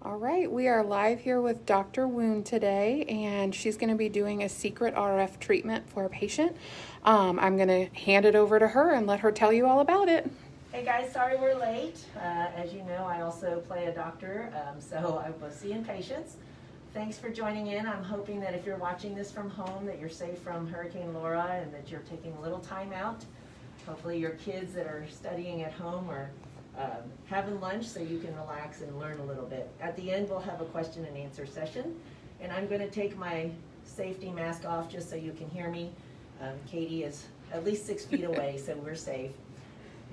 All right, we are live here with Dr. Woon today, and she's going to be doing a secret RF treatment for a patient. I'm going to hand it over to her and let her tell you all about it. Hey guys, sorry we're late. As you know, I also play a doctor, so I was seeing patients. Thanks for joining in. I'm hoping that if you're watching this from home, that you're safe from Hurricane Laura and that you're taking a little time out. Hopefully your kids that are studying at home are having lunch so you can relax and learn a little bit. At the end, we'll have a question and answer session, and I'm going to take my safety mask off just so you can hear me. Katie is at least 6 feet away, so we're safe.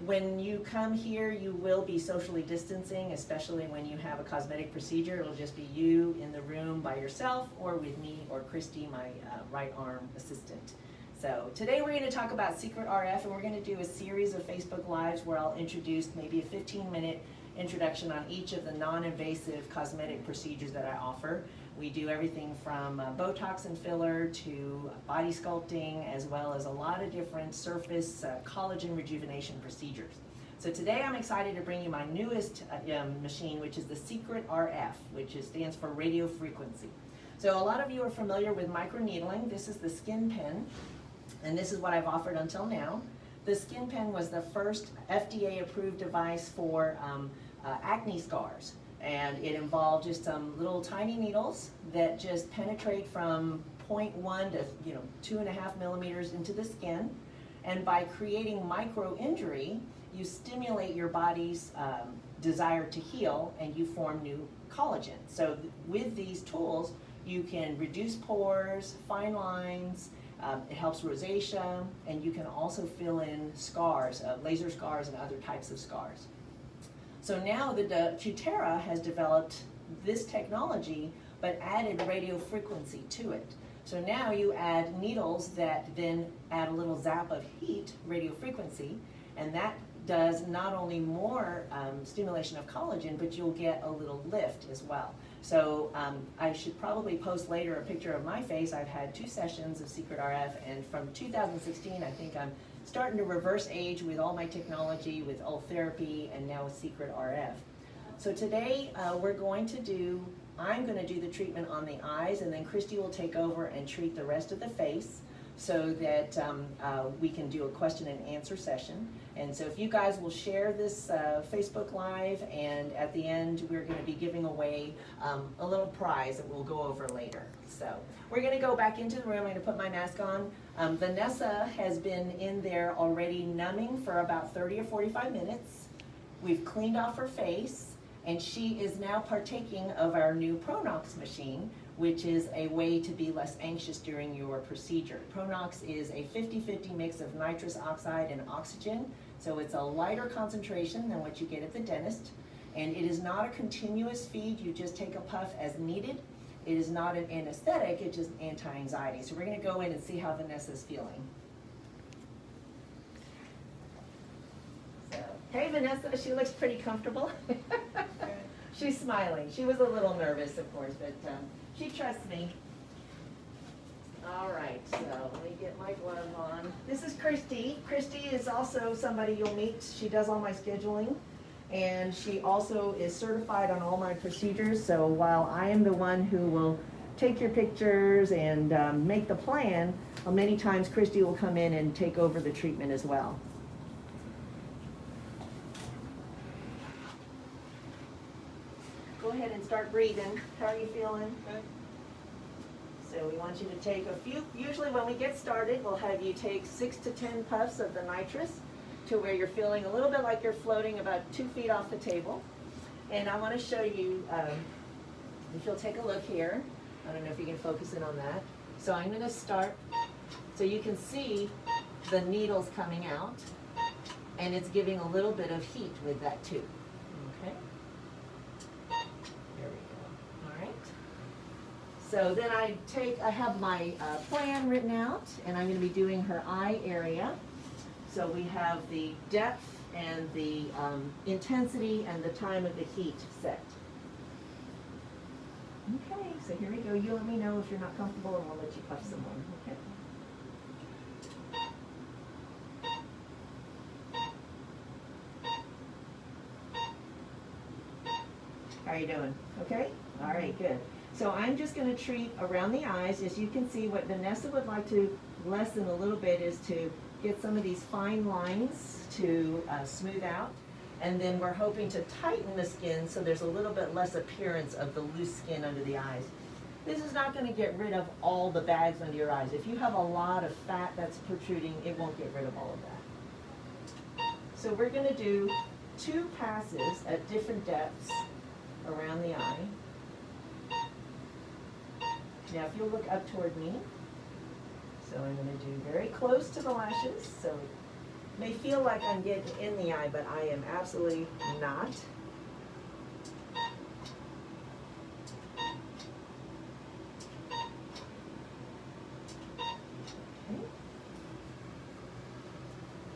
When you come here, you will be socially distancing, especially when you have a cosmetic procedure. It'll just be you in the room by yourself or with me or Christy, my right arm assistant. So today we're going to talk about secret RF, and we're going to do a series of Facebook Lives where I'll introduce maybe a 15-minute introduction on each of the non-invasive cosmetic procedures that I offer. We do everything from Botox and filler to body sculpting, as well as a lot of different surface collagen rejuvenation procedures. So today I'm excited to bring you my newest machine, which is the Secret RF, which stands for radio frequency. So a lot of you are familiar with microneedling. This is the skin pen, and this is what I've offered until now. The skin pen was the first FDA-approved device for acne scars. And it involved just some little tiny needles that just penetrate from 0.1 to 2.5 millimeters into the skin. And by creating micro injury, you stimulate your body's desire to heal, and you form new collagen. So with these tools, you can reduce pores, fine lines, it helps rosacea, and you can also fill in scars, laser scars and other types of scars. So now the Cutera has developed this technology, but added radio frequency to it. So now you add needles that then add a little zap of heat, radio frequency, and that does not only more stimulation of collagen, but you'll get a little lift as well. So I should probably post later a picture of my face. I've had 2 sessions of Secret RF, and from 2016, I think I'm starting to reverse age with all my technology, with therapy, and now with Secret RF. So today I'm going to do the treatment on the eyes, and then Christy will take over and treat the rest of the face so that we can do a question and answer session. And so if you guys will share this Facebook Live, and at the end we're going to be giving away a little prize that we'll go over later. So we're going to go back into the room. I'm going to put my mask on. Vanessa has been in there already numbing for about 30 or 45 minutes. We've cleaned off her face, and she is now partaking of our new Pronox machine, which is a way to be less anxious during your procedure. Pronox is a 50-50 mix of nitrous oxide and oxygen, so it's a lighter concentration than what you get at the dentist, and it is not a continuous feed. You just take a puff as needed. It is not an anesthetic, it's just anti-anxiety. So we're going to go in and see how Vanessa's feeling. So, hey Vanessa, she looks pretty comfortable. She's smiling. She was a little nervous, of course, but she trusts me. All right, so let me get my glove on. This is Christy. Christy is also somebody you'll meet. She does all my scheduling, and she also is certified on all my procedures. So while I am the one who will take your pictures and make the plan, many times Christy will come in and take over the treatment as well. Go ahead and start breathing. How are you feeling? Good. So we want you to take a few, usually when we get started, we'll have you take 6 to 10 puffs of the nitrous to where you're feeling a little bit like you're floating about 2 feet off the table. And I want to show you, if you'll take a look here, I don't know if you can focus in on that. So I'm going to start, so you can see the needles coming out, and it's giving a little bit of heat with that too. Okay. There we go. All right. So then I have my plan written out, and I'm going to be doing her eye area. So we have the depth and the intensity and the time of the heat set. Okay, so here we go. You let me know if you're not comfortable, and we'll let you puff some more. Okay. How are you doing? Okay? All right, good. So I'm just going to treat around the eyes. As you can see, what Vanessa would like to lessen a little bit is to get some of these fine lines to smooth out. And then we're hoping to tighten the skin so there's a little bit less appearance of the loose skin under the eyes. This is not going to get rid of all the bags under your eyes. If you have a lot of fat that's protruding, it won't get rid of all of that. So we're going to do 2 passes at different depths around the eye. Now if you'll look up toward me, so I'm going to do very close to the lashes, so it may feel like I'm getting in the eye, but I am absolutely not. Okay.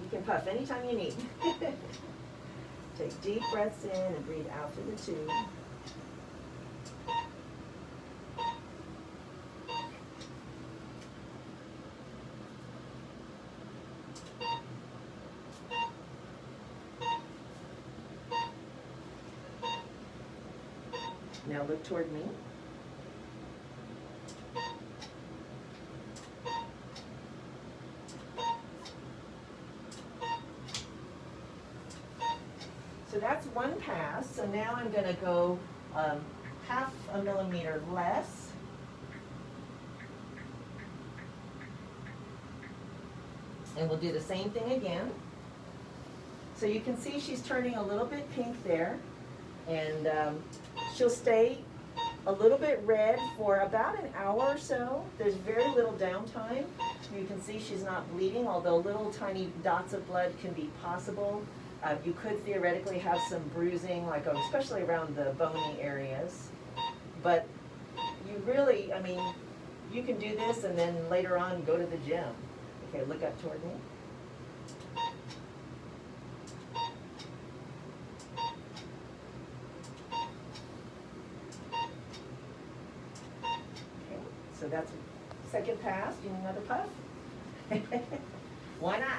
You can puff anytime you need. Take deep breaths in and breathe out through the tube. Now look toward me. So that's 1 pass. So now I'm going to go half a millimeter less. And we'll do the same thing again. So you can see she's turning a little bit pink there. And she'll stay a little bit red for about an hour or so. There's very little downtime. You can see she's not bleeding, although little tiny dots of blood can be possible. You could theoretically have some bruising, like especially around the bony areas. But you really, I mean, you can do this and then later on go to the gym. Okay, look up toward me. Okay, so that's second pass. Do you need another puff? Why not?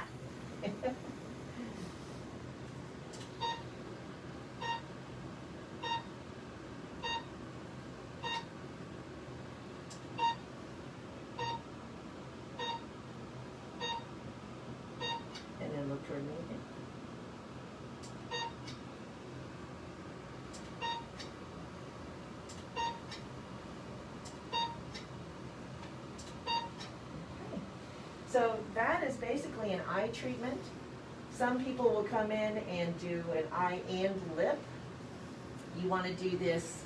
And then look toward me again. Okay. So that is basically an eye treatment. Some people will come in and do an eye and lip. You want to do this,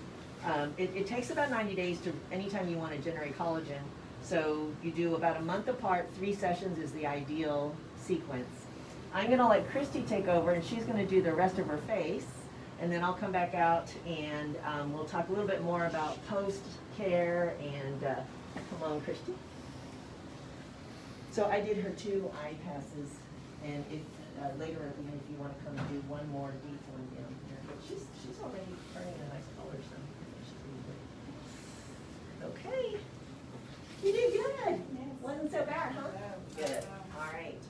it takes about 90 days to anytime you want to generate collagen. So you do about a month apart, 3 sessions is the ideal sequence. I'm going to let Christy take over and she's going to do the rest of her face. And then I'll come back out and we'll talk a little bit more about post-care and come on, Christy. So I did her 2 eye passes, and if later at the end, if you want to come and do one more deep one down here. But she's already turning a nice color, so she's doing good. Okay. You did good. Yes. Wasn't so bad, huh? No. Good. All right.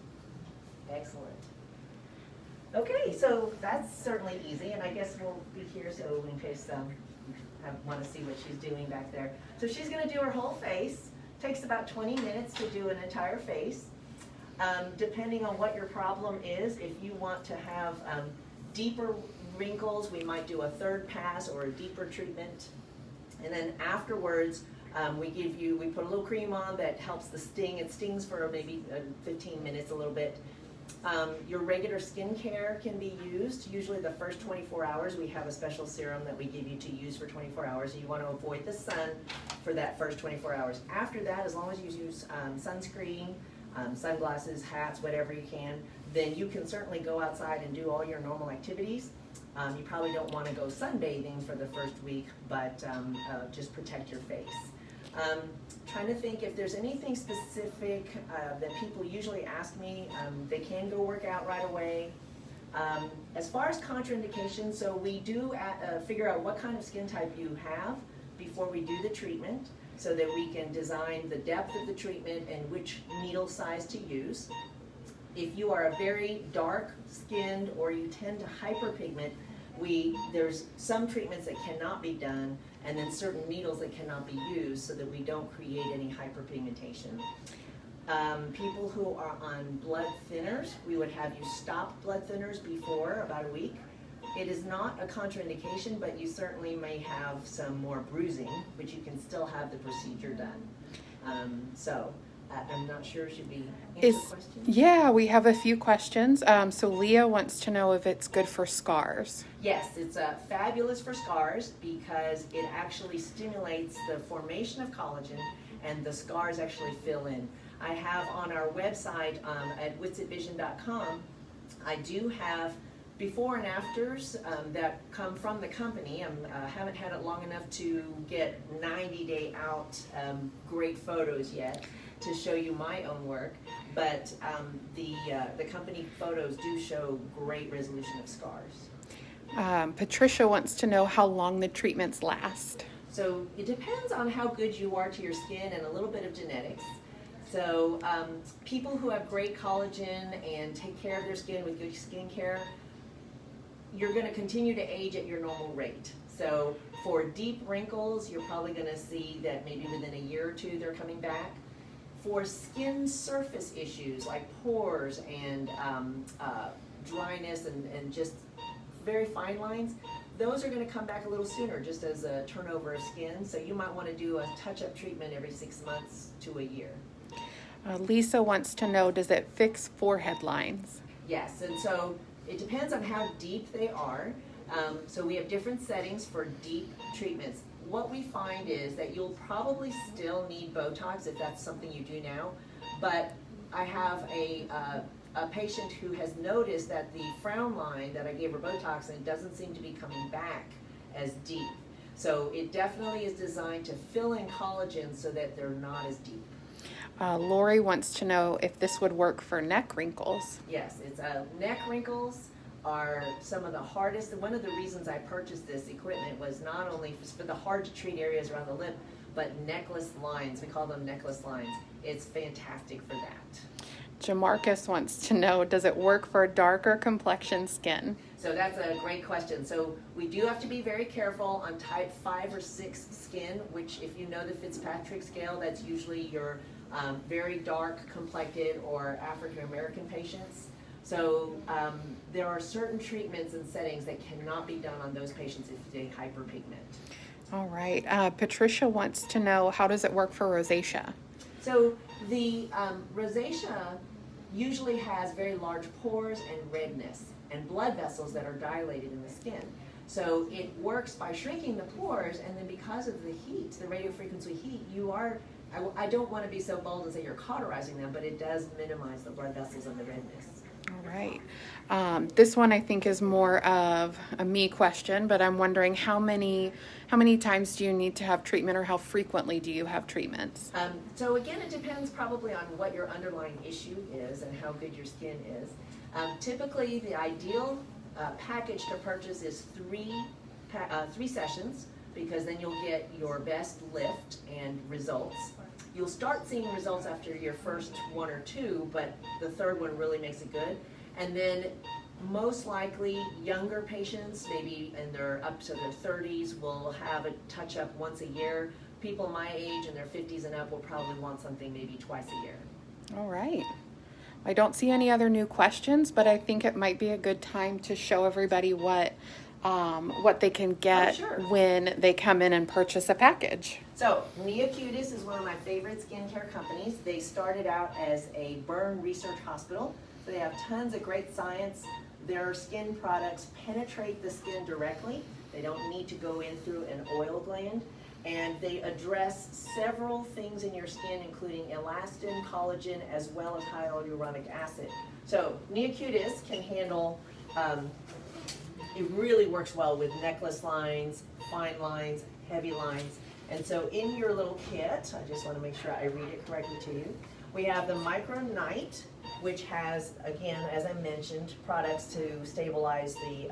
Excellent. Okay, so that's certainly easy, and I guess we'll be here so in case I want to see what she's doing back there. So she's going to do her whole face. Takes about 20 minutes to do an entire face. Depending on what your problem is, if you want to have deeper wrinkles, we might do a 3rd pass or a deeper treatment. And then afterwards, we put a little cream on that helps the sting. It stings for maybe 15 minutes, a little bit. Your regular skincare can be used. Usually the first 24 hours, we have a special serum that we give you to use for 24 hours. You want to avoid the sun for that first 24 hours. After that, as long as you use sunscreen, sunglasses, hats, whatever you can, then you can certainly go outside and do all your normal activities. You probably don't want to go sunbathing for the first week, but just protect your face. Trying to think if there's anything specific that people usually ask me. They can go work out right away. As far as contraindications, so we do figure out what kind of skin type you have before we do the treatment, so that we can design the depth of the treatment and which needle size to use. If you are a very dark skinned or you tend to hyperpigment, there's some treatments that cannot be done, and then certain needles that cannot be used so that we don't create any hyperpigmentation. People who are on blood thinners, we would have you stop blood thinners before about a week. It is not a contraindication, but you certainly may have some more bruising, but you can still have the procedure done. I'm not sure, should we answer questions? Yeah, we have a few questions. So Leah wants to know if it's good for scars. Yes, it's fabulous for scars because it actually stimulates the formation of collagen and the scars actually fill in. I have on our website at witsatvision.com, I do have before and afters that come from the company. I haven't had it long enough to get 90-day out great photos yet to show you my own work, but the company photos do show great resolution of scars. Patricia wants to know how long the treatments last. So it depends on how good you are to your skin and a little bit of genetics. So people who have great collagen and take care of their skin with good skin care, you're going to continue to age at your normal rate. So for deep wrinkles, you're probably going to see that maybe within a year or two they're coming back. For skin surface issues like pores and dryness and just very fine lines, those are going to come back a little sooner just as a turnover of skin. So you might want to do a touch-up treatment every 6 months to a year. Lisa wants to know, does it fix forehead lines? Yes, and so it depends on how deep they are. So we have different settings for deep treatments. What we find is that you'll probably still need Botox if that's something you do now, but I have a patient who has noticed that the frown line that I gave her Botox and it doesn't seem to be coming back as deep. So it definitely is designed to fill in collagen so that they're not as deep. Lori wants to know if this would work for neck wrinkles. Yes, it's neck wrinkles are some of the hardest. And one of the reasons I purchased this equipment was not only for the hard to treat areas around the lip, but necklace lines. We call them necklace lines. It's fantastic for that. Jamarcus wants to know, does it work for darker complexion skin? So that's a great question. So we do have to be very careful on type 5 or 6 skin, which if you know the Fitzpatrick scale, that's usually your very dark complected or African American patients. So there are certain treatments and settings that cannot be done on those patients if they hyperpigment. All right. Patricia wants to know, how does it work for rosacea? So the rosacea usually has very large pores and redness and blood vessels that are dilated in the skin. So it works by shrinking the pores, and then because of the heat, the radiofrequency heat, I don't want to be so bold and say you're cauterizing them, but it does minimize the blood vessels and the redness. All right. This one I think is more of a me question, but I'm wondering how many times do you need to have treatment, or how frequently do you have treatments? So again, it depends probably on what your underlying issue is and how good your skin is. Typically, the ideal package to purchase is three sessions, because then you'll get your best lift and results. You'll start seeing results after your first 1 or 2, but the third one really makes it good. And then most likely younger patients, maybe in their up to their 30s, will have a touch-up once a year. People my age in their 50s and up will probably want something maybe twice a year. All right. I don't see any other new questions, but I think it might be a good time to show everybody what they can get when they come in and purchase a package. So Neocutis is one of my favorite skincare companies. They started out as a burn research hospital, so they have tons of great science. Their skin products penetrate the skin directly. They don't need to go in through an oil gland, and they address several things in your skin, including elastin, collagen, as well as hyaluronic acid. So Neocutis can handle it really works well with necklace lines, fine lines, heavy lines. And so in your little kit, I just want to make sure I read it correctly to you, we have the Micro Night, which has, again, as I mentioned, products to stabilize the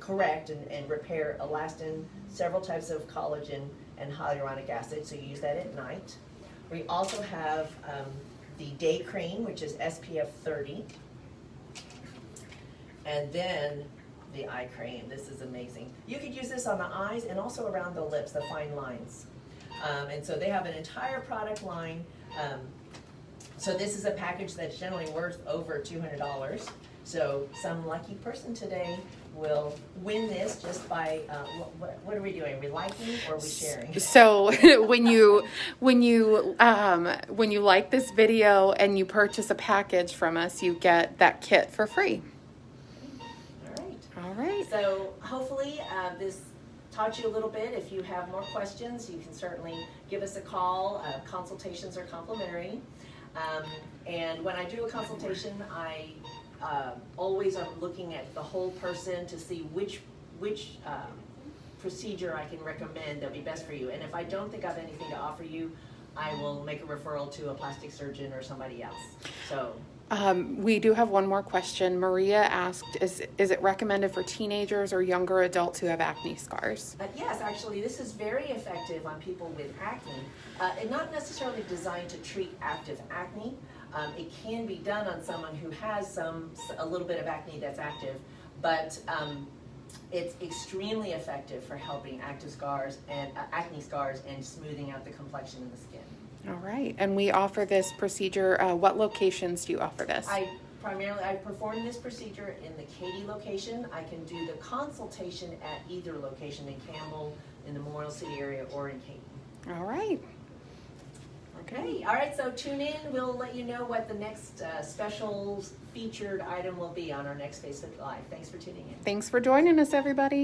correct and repair elastin, several types of collagen and hyaluronic acid, so you use that at night. We also have the Day Cream, which is SPF 30. And then the eye cream. This is amazing. You could use this on the eyes and also around the lips, the fine lines. And so they have an entire product line. So this is a package that's generally worth over $200. So some lucky person today will win this just by, what are we doing? Are we liking or are we sharing? So when you like this video and you purchase a package from us, you get that kit for free. All right. So hopefully this taught you a little bit. If you have more questions, you can certainly give us a call. Consultations are complimentary. And when I do a consultation, I always am looking at the whole person to see which procedure I can recommend that would be best for you. And if I don't think I have anything to offer you, I will make a referral to a plastic surgeon or somebody else. So. We do have one more question. Maria asked, is it recommended for teenagers or younger adults who have acne scars? Yes, actually, this is very effective on people with acne. And not necessarily designed to treat active acne. It can be done on someone who has a little bit of acne that's active, but it's extremely effective for helping active scars and acne scars and smoothing out the complexion of the skin. All right, and we offer this procedure. What locations do you offer this? I perform this procedure in the Katy location. I can do the consultation at either location in Campbell, in the Memorial City area, or in Katy. All right. Okay, all right, so tune in. We'll let you know what the next special featured item will be on our next Facebook Live. Thanks for tuning in. Thanks for joining us, everybody.